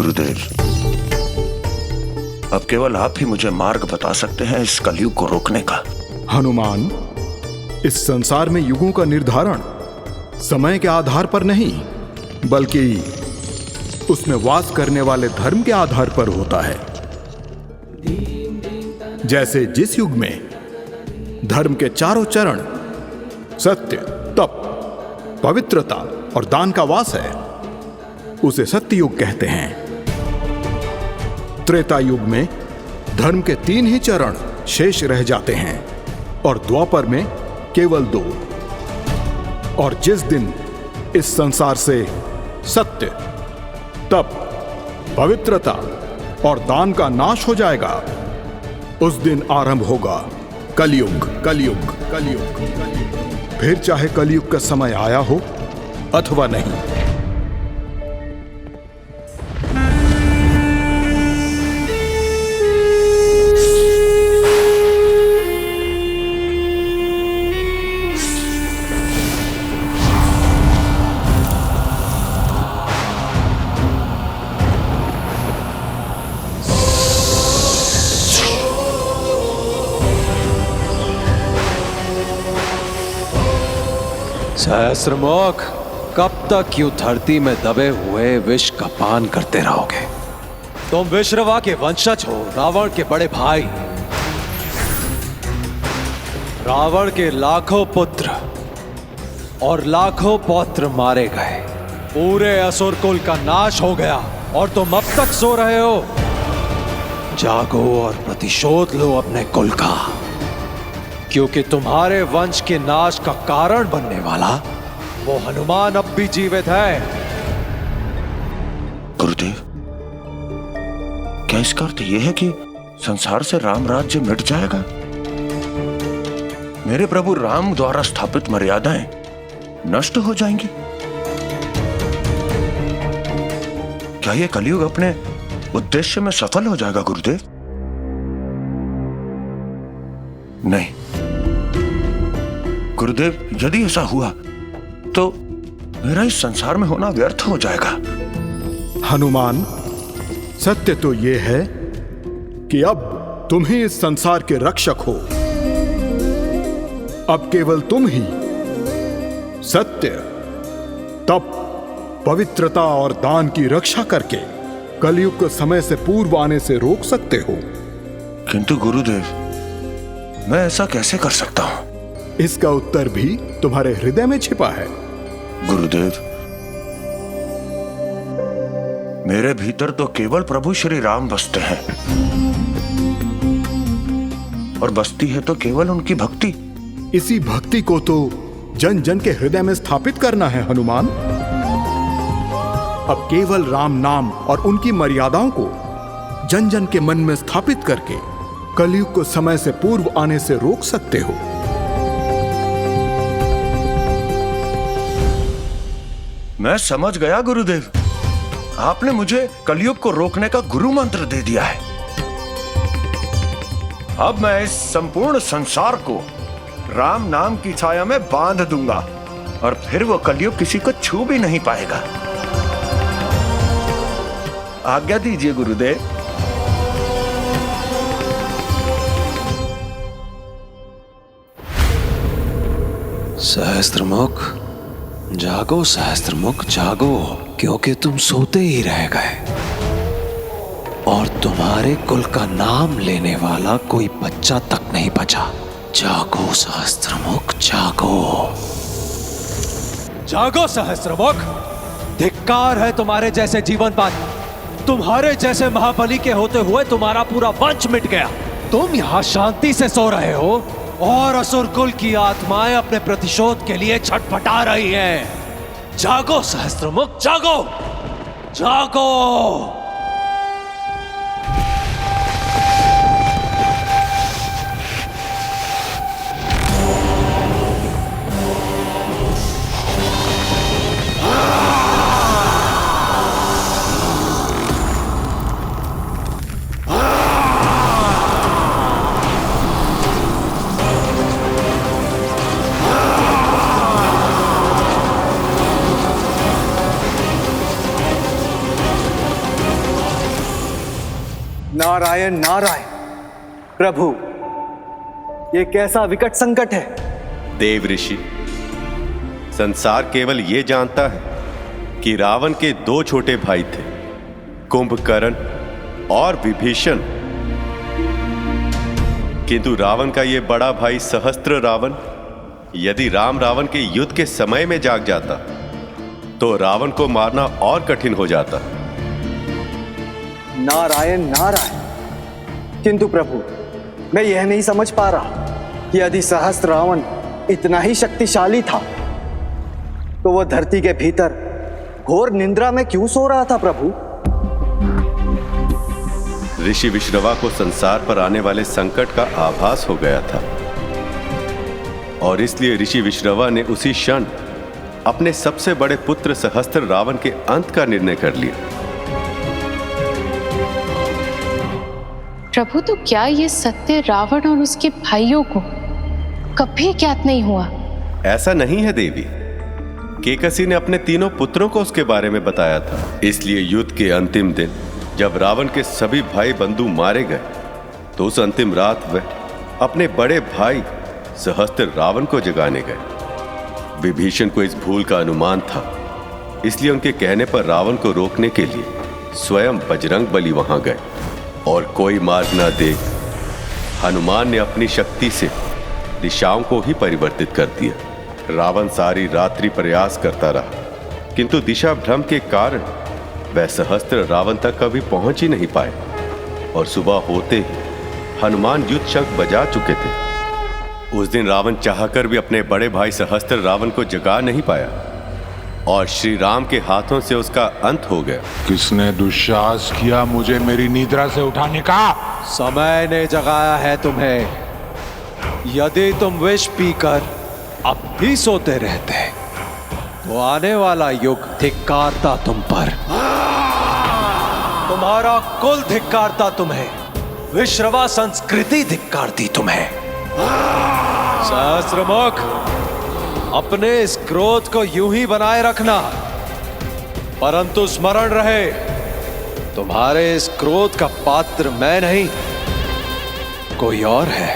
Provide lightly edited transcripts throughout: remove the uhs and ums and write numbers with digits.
गुरुदेव, अब केवल आप ही मुझे मार्ग बता सकते हैं इस कलयुग को रोकने का। हनुमान, इस संसार में युगों का निर्धारण समय के आधार पर नहीं, बल्कि उसमें वास करने वाले धर्म के आधार पर होता है। जैसे जिस युग में धर्म के चारों चरण सत्य, तप, पवित्रता और दान का वास है, उसे सत्य युग कहते हैं। त्रेता युग में धर्म के 3 ही चरण शेष रह जाते हैं और द्वापर में केवल 2। और जिस दिन इस संसार से सत्य, तप, पवित्रता और दान का नाश हो जाएगा, उस दिन आरंभ होगा कलयुग। कलयुग कलयुग कलयुग। फिर चाहे कलयुग का समय आया हो अथवा नहीं। सहस्त्रमुख, कब तक यूं धरती में दबे हुए विष का पान करते रहोगे? तुम विश्रवा के वंशज हो, रावण के बड़े भाई। रावण के लाखों पुत्र और लाखों पौत्र मारे गए, पूरे असुर कुल का नाश हो गया और तुम अब तक सो रहे हो। जागो और प्रतिशोध लो अपने कुल का, क्योंकि तुम्हारे वंश के नाश का कारण बनने वाला वो हनुमान अब भी जीवित है। गुरुदेव, क्या इसका अर्थ यह है कि संसार से राम राज्य मिट जाएगा? मेरे प्रभु राम द्वारा स्थापित मर्यादाएं नष्ट हो जाएंगी? क्या यह कलयुग अपने उद्देश्य में सफल हो जाएगा गुरुदेव? नहीं गुरुदेव, यदि ऐसा हुआ तो मेरा इस संसार में होना व्यर्थ हो जाएगा। हनुमान, सत्य तो यह है कि अब तुम ही इस संसार के रक्षक हो। अब केवल तुम ही सत्य, तप, पवित्रता और दान की रक्षा करके कलयुग को समय से पूर्व आने से रोक सकते हो। किंतु गुरुदेव, मैं ऐसा कैसे कर सकता हूं? इसका उत्तर भी तुम्हारे हृदय में छिपा है। गुरुदेव, मेरे भीतर तो केवल प्रभु श्री राम बसते हैं, और बसती है तो केवल उनकी भक्ति। इसी भक्ति को तो जन जन के हृदय में स्थापित करना है हनुमान। अब केवल राम नाम और उनकी मर्यादाओं को जन जन के मन में स्थापित करके कलयुग को समय से पूर्व आने से रोक सकते हो। मैं समझ गया गुरुदेव, आपने मुझे कलयुग को रोकने का गुरु मंत्र दे दिया है। अब मैं इस संपूर्ण संसार को राम नाम की छाया में बांध दूंगा और फिर वो कलयुग किसी को छू भी नहीं पाएगा। आज्ञा दीजिए गुरुदेव। सहस्त्रमुख, जागो सहस्त्रमुख, जागो, क्योंकि तुम सोते ही रह गए और तुम्हारे कुल का नाम लेने वाला कोई बच्चा तक नहीं बचा। जागो सहस्त्रमुख, जागो। जागो सहस्त्रमुख, धिक्कार है तुम्हारे जैसे जीवनपात। तुम्हारे जैसे महाबली के होते हुए तुम्हारा पूरा वंश मिट गया। तुम यहाँ शांति से सो रहे हो और असुर कुल की आत्माएं अपने प्रतिशोध के लिए छटपटा रही हैं। जागो सहस्त्रमुख, जागो, जागो। नारायण नारायण। प्रभु, ये कैसा विकट संकट है। देव ऋषि, संसार केवल ये जानता है कि रावण के दो छोटे भाई थे, कुंभकर्ण और विभीषण। किंतु रावण का ये बड़ा भाई सहस्त्र रावण यदि राम रावण के युद्ध के समय में जाग जाता तो रावण को मारना और कठिन हो जाता। नारायण नारायण। किंतु प्रभु, मैं यह नहीं समझ पा रहा कि यदि सहस्त्र रावण इतना ही शक्तिशाली था तो वह धरती के भीतर घोर निंद्रा में क्यों सो रहा था। प्रभु, ऋषि विश्रवा को संसार पर आने वाले संकट का आभास हो गया था और इसलिए ऋषि विश्रवा ने उसी क्षण अपने सबसे बड़े पुत्र सहस्त्र रावण के अंत का निर्णय कर लिया। प्रभु, तो क्या ये सत्य रावण और उसके भाइयों को कभी ज्ञात नहीं हुआ? ऐसा नहीं है देवी। केकसी ने अपने तीनों पुत्रों को उसके बारे में बताया था। इसलिए युद्ध के अंतिम दिन जब रावण के सभी भाई बंधु मारे गए तो उस अंतिम रात वह अपने बड़े भाई सहस्त्र रावण को जगाने गए। विभीषण को इस भूल का अनुमान था, इसलिए उनके कहने पर रावण को रोकने के लिए स्वयं बजरंग बली वहां गए और कोई मार्ग न देख हनुमान ने अपनी शक्ति से दिशाओं को ही परिवर्तित कर दिया। रावण सारी रात्रि प्रयास करता रहा, किंतु दिशा भ्रम के कारण वह सहस्त्र रावण तक कभी पहुंच ही नहीं पाए और सुबह होते ही हनुमान युद्ध शंख बजा चुके थे। उस दिन रावण चाहकर भी अपने बड़े भाई सहस्त्र रावण को जगा नहीं पाया और श्री राम के हाथों से उसका अंत हो गया। किसने दुस्साहस किया मुझे मेरी निद्रा से उठाने का? समय ने जगाया है तुम्हें। यदि तुम विष पीकर अब भी सोते रहते तो आने वाला युग धिक्कारता तुम पर, तुम्हारा कुल धिक्कारता तुम्हें, विश्रवा संस्कृति धिक्कारती तुम्हें। सहस्त्रमुख, अपने इस क्रोध को यूं ही बनाए रखना, परंतु स्मरण रहे तुम्हारे इस क्रोध का पात्र मैं नहीं कोई और है।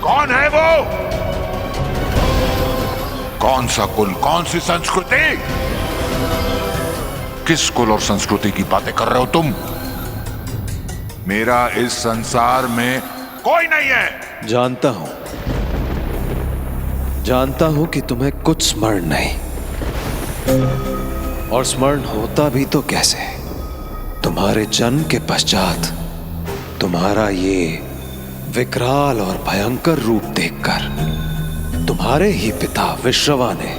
कौन है वो? कौन सा कुल, कौन सी संस्कृति? किस कुल और संस्कृति की बातें कर रहे हो तुम? मेरा इस संसार में कोई नहीं है। जानता हूं कि तुम्हें कुछ स्मरण नहीं, और स्मरण होता भी तो कैसे। तुम्हारे जन्म के पश्चात तुम्हारा ये विकराल और भयंकर रूप देखकर तुम्हारे ही पिता विश्रवा ने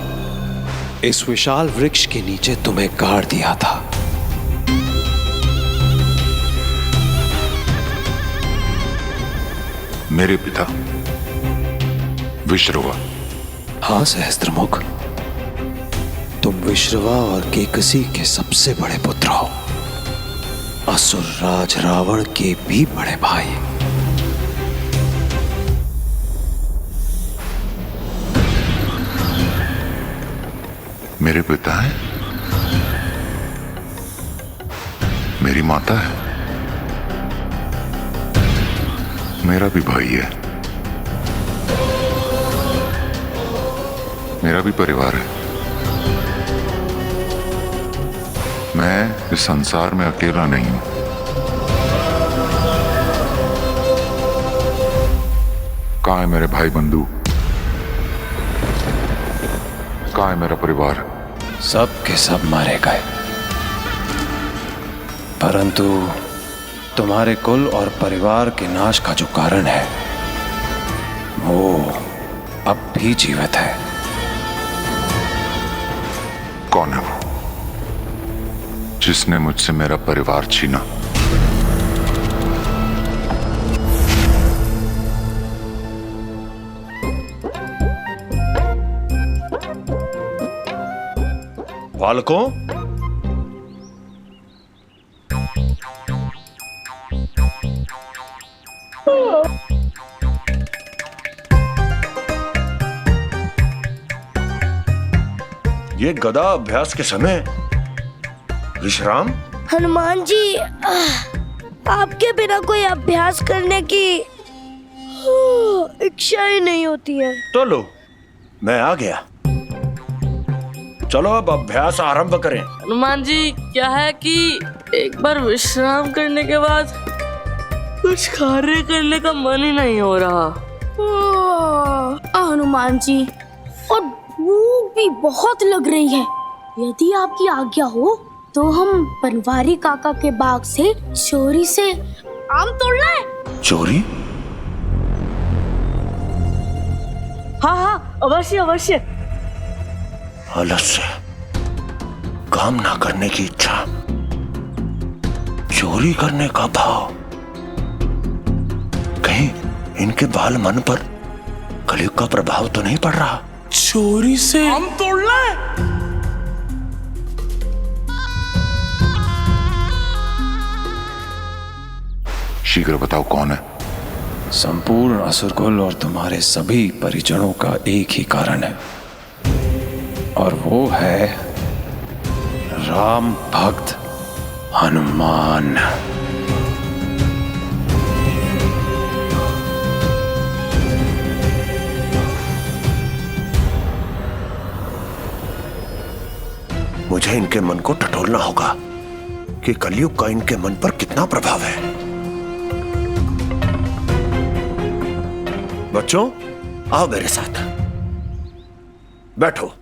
इस विशाल वृक्ष के नीचे तुम्हें गाड़ दिया था। मेरे पिता विश्रवा? हाँ सहस्त्रमुख, तुम विश्रवा और केकसी के सबसे बड़े पुत्र हो, असुर राज रावण के भी बड़े भाई। मेरे पिता है, मेरी माता है, मेरा भी भाई है, मेरा भी परिवार है। मैं इस संसार में अकेला नहीं हूं। कहाँ है मेरे भाई बंधु? कहाँ है मेरा परिवार? सब के सब मारे गए, परंतु तुम्हारे कुल और परिवार के नाश का जो कारण है वो अब भी जीवित है। कौन है वो जिसने मुझसे मेरा परिवार छीना? बालकों, ये गदा अभ्यास के समय विश्राम? हनुमान जी, आपके बिना कोई अभ्यास करने की इच्छा ही नहीं होती है। तो लो, मैं आ गया। चलो अब अभ्यास आरंभ करें। हनुमान जी, क्या है कि एक बार विश्राम करने के बाद कुछ कार्य करने का मन ही नहीं हो रहा। हनुमान जी, और भूख भी बहुत लग रही है। यदि आपकी आज्ञा हो तो हम बनवारी काका के बाग से चोरी से आम तोड़ लाएं। चोरी? हाँ हाँ, अवश्य अवश्य। आलस्य, काम ना करने की इच्छा, चोरी करने का भाव, कहीं इनके बाल मन पर कलयुग का प्रभाव तो नहीं पड़ रहा? चोरी से आम तोड़ लाएं? शीघ्र बताओ कौन है? संपूर्ण असुरकुल और तुम्हारे सभी परिजनों का एक ही कारण है, और वो है राम भक्त हनुमान। मुझे इनके मन को टटोलना होगा कि कलयुग का इनके मन पर कितना प्रभाव है। बच्चों, आओ मेरे साथ, बैठो।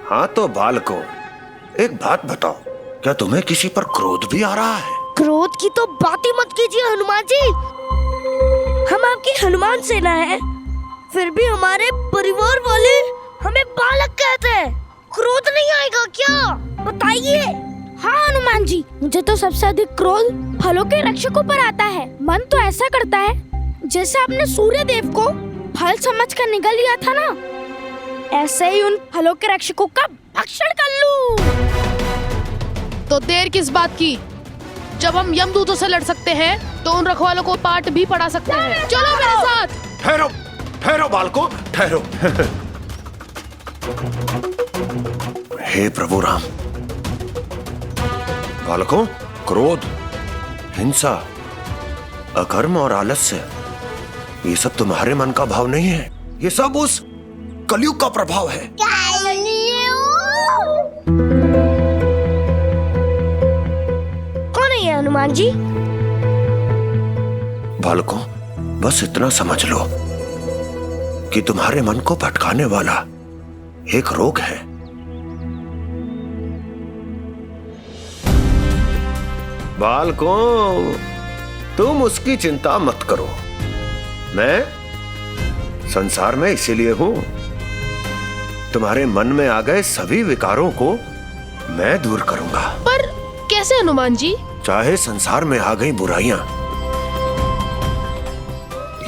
हाँ तो बालकों, एक बात बताओ, क्या तुम्हें किसी पर क्रोध भी आ रहा है? क्रोध की तो बात ही मत कीजिए हनुमान जी। हम आपकी हनुमान सेना है, फिर भी हमारे परिवार वाले हमें बालक कहते हैं। क्रोध नहीं आएगा क्या? बताइए। हाँ हनुमान जी, मुझे तो सबसे अधिक क्रोध फलों के रक्षकों पर आता है। मन तो ऐसा करता है जैसे आपने सूर्य देव को फल समझकर निगल लिया था ना, ऐसे ही उन फलों के रक्षकों का भक्षण कर लूं। तो देर किस बात की? जब हम यमदूतों से लड़ सकते हैं तो उन रखवालों को पाठ भी पढ़ा सकते हैं। चलो मेरे साथ। ठहरो, ठहरो बालकों, ठहरो। हे प्रभु राम। बालकों, क्रोध, हिंसा, अकर्म और आलस्य, ये सब तुम्हारे मन का भाव नहीं है। ये सब उस कलयुग का प्रभाव है। कौन है ये हनुमान जी? बालकों, बस इतना समझ लो कि तुम्हारे मन को भटकाने वाला एक रोग है। बालकों, तुम उसकी चिंता मत करो। मैं संसार में इसीलिए हूं। तुम्हारे मन में आ गए सभी विकारों को मैं दूर करूंगा। पर कैसे हनुमान जी? चाहे संसार में आ गई बुराइयां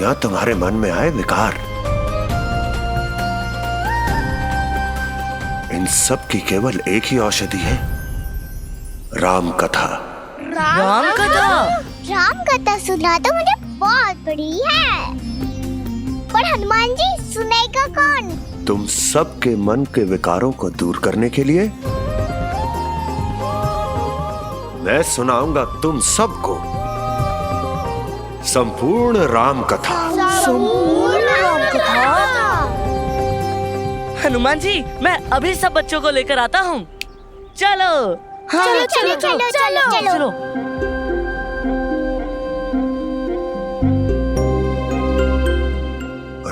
या तुम्हारे मन में आए विकार, इन सब की केवल एक ही औषधि है, राम कथा। राम कथा? राम कथा सुना तो मुझे बहुत बड़ी है, पर हनुमान जी सुनेगा कौन? तुम सबके मन के विकारों को दूर करने के लिए मैं सुनाऊंगा तुम सबको संपूर्ण राम कथा। संपूर्ण राम कथा? हनुमान जी, मैं अभी सब बच्चों को लेकर आता हूँ। चलो। हाँ, चलो चलो चलो चलो चलो, चलो।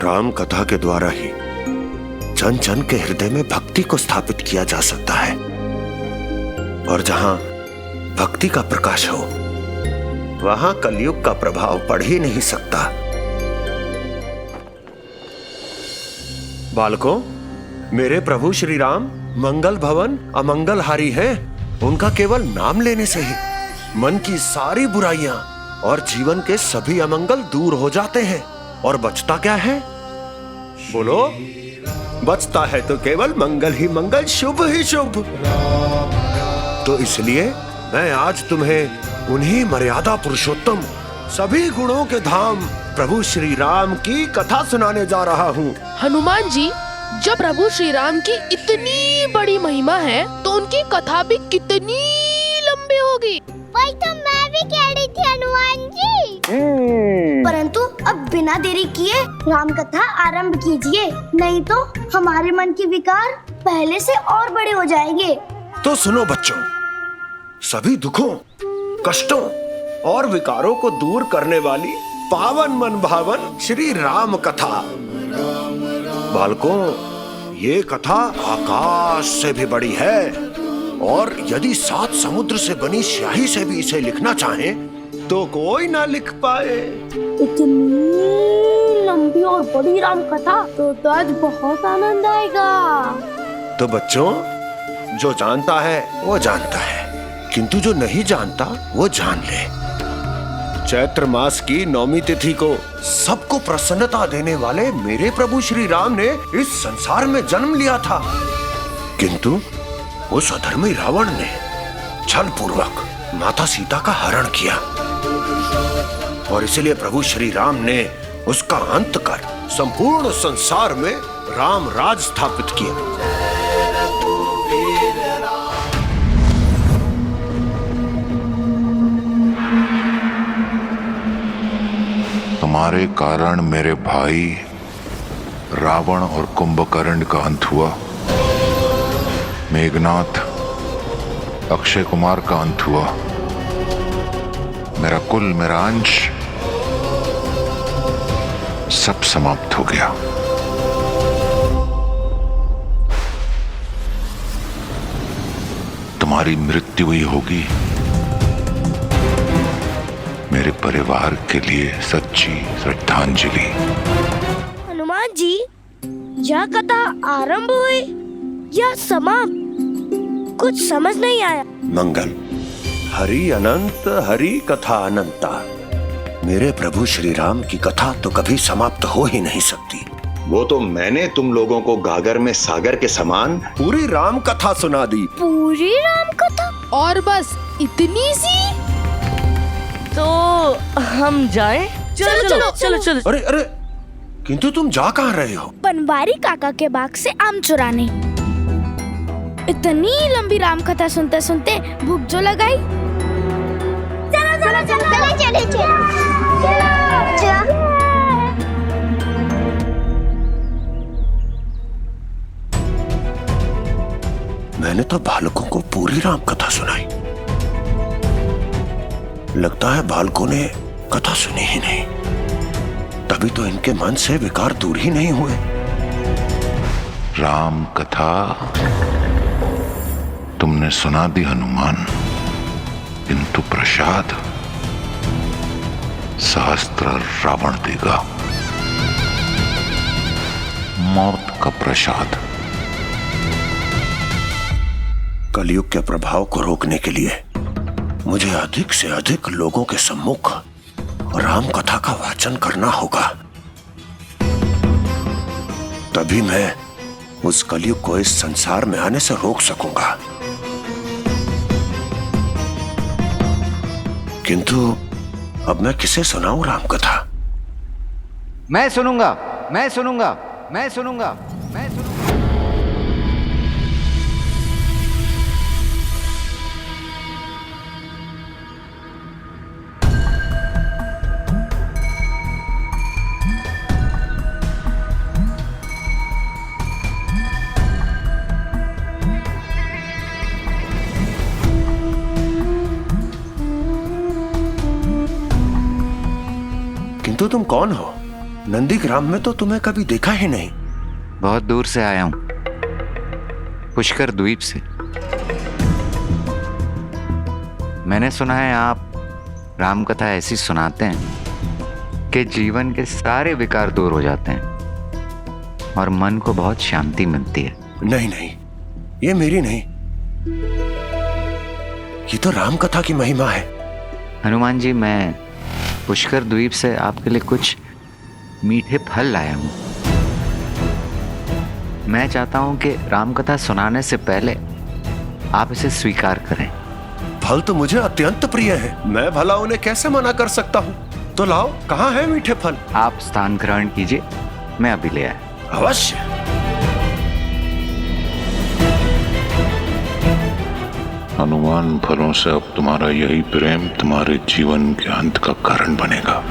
राम कथा के द्वारा ही जन जन के हृदय में भक्ति को स्थापित किया जा सकता है, और जहां भक्ति का प्रकाश हो वहां कलयुग का प्रभाव पड़ ही नहीं सकता। बालकों, मेरे प्रभु श्री राम मंगल भवन अमंगलहारी हैं। उनका केवल नाम लेने से ही मन की सारी बुराइयां और जीवन के सभी अमंगल दूर हो जाते हैं। और बचता क्या है? बोलो। बचता है तो केवल मंगल ही मंगल, शुभ ही शुभ। तो इसलिए मैं आज तुम्हें उन्हीं मर्यादा पुरुषोत्तम, सभी गुणों के धाम प्रभु श्री राम की कथा सुनाने जा रहा हूँ। हनुमान जी, जब प्रभु श्री राम की इतनी बड़ी महिमा है तो उनकी कथा भी कितनी लंबी होगी। वही तो मैं भी कह रही थी हनुमान जी। परंतु अब बिना देरी किए राम कथा आरंभ कीजिए, नहीं तो हमारे मन के विकार पहले से और बड़े हो जाएंगे। तो सुनो बच्चों, सभी दुखों, कष्टों और विकारों को दूर करने वाली पावन मन भावन श्री राम कथा। बालकों, ये कथा आकाश से भी बड़ी है, और यदि 7 समुद्र से बनी स्याही से भी इसे लिखना चाहें तो कोई ना लिख पाए। इतनी लंबी और बड़ी राम कथा तो आज बहुत आनंद आएगा। तो बच्चों, जो जानता है वो जानता है, किंतु जो नहीं जानता वो जान ले। चैत्र मास की 9वीं तिथि को सबको प्रसन्नता देने वाले मेरे प्रभु श्री राम ने इस संसार में जन्म लिया था, किंतु उस अधर्मी रावण ने छल पूर्वक माता सीता का हरण किया, और इसलिए प्रभु श्री राम ने उसका अंत कर संपूर्ण संसार में राम राज स्थापित किया। तुम्हारे कारण मेरे भाई रावण और कुंभकर्ण का अंत हुआ, मेघनाथ, अक्षय कुमार का अंत हुआ, मेरा कुल, मेरा अंश सब समाप्त हो गया। तुम्हारी मृत्यु ही होगी मेरे परिवार के लिए सच्ची श्रद्धांजलि। हनुमान जी, यह कथा आरंभ हुई या समाप्त, कुछ समझ नहीं आया। मंगल, हरि अनंत, हरि कथा अनंता। मेरे प्रभु श्री राम की कथा तो कभी समाप्त हो ही नहीं सकती। वो तो मैंने तुम लोगों को गागर में सागर के समान पूरी राम कथा सुना दी। पूरी राम कथा? और बस इतनी सी? तो हम जाएं? चलो चलो चलो चलो। अरे अरे, किंतु तुम जा कहाँ रहे हो? बनवारी काका के बाग से आम चुराने। इतनी लंबी राम कथा सुनते सुनते भूख जो लगाई। चलो चलो चलो चलो चलो चलो। मैंने तो बालकों को पूरी राम कथा सुनाई, लगता है बालकों ने कथा सुनी ही नहीं, तभी तो इनके मन से विकार दूर ही नहीं हुए। राम कथा तुमने सुना दी हनुमान, किंतु प्रसाद सहस्त्र रावण देगा, मौत का प्रसाद। कलयुग के प्रभाव को रोकने के लिए मुझे अधिक से अधिक लोगों के सम्मुख राम कथा का वाचन करना होगा, तभी मैं उस कलयुग को इस संसार में आने से रोक सकूंगा। किंतु अब मैं किसे सुनाऊं राम कथा? मैं सुनूंगा, मैं सुनूंगा, मैं सुनूंगा, मैं सुनूंगा। किंतु तुम कौन हो? नंदीग्राम में तो तुम्हें कभी देखा ही नहीं। बहुत दूर से आया हूं, पुष्कर द्वीप से। मैंने सुना है आप राम कथा ऐसी सुनाते हैं कि जीवन के सारे विकार दूर हो जाते हैं और मन को बहुत शांति मिलती है। नहीं नहीं, ये मेरी नहीं, ये तो राम कथा की महिमा है। हनुमान जी, मैं पुष्कर द्वीप से आपके लिए कुछ मीठे फल लाया हूं। मैं चाहता हूं कि राम कथा सुनाने से पहले आप इसे स्वीकार करें। फल तो मुझे अत्यंत प्रिय है, मैं भला उन्हें कैसे मना कर सकता हूँ। तो लाओ, कहाँ है मीठे फल? आप स्थान ग्रहण कीजिए, मैं अभी ले आया। अवश्य। हनुमान, फलों से अब तुम्हारा यही प्रेम तुम्हारे जीवन के अंत का कारण बनेगा।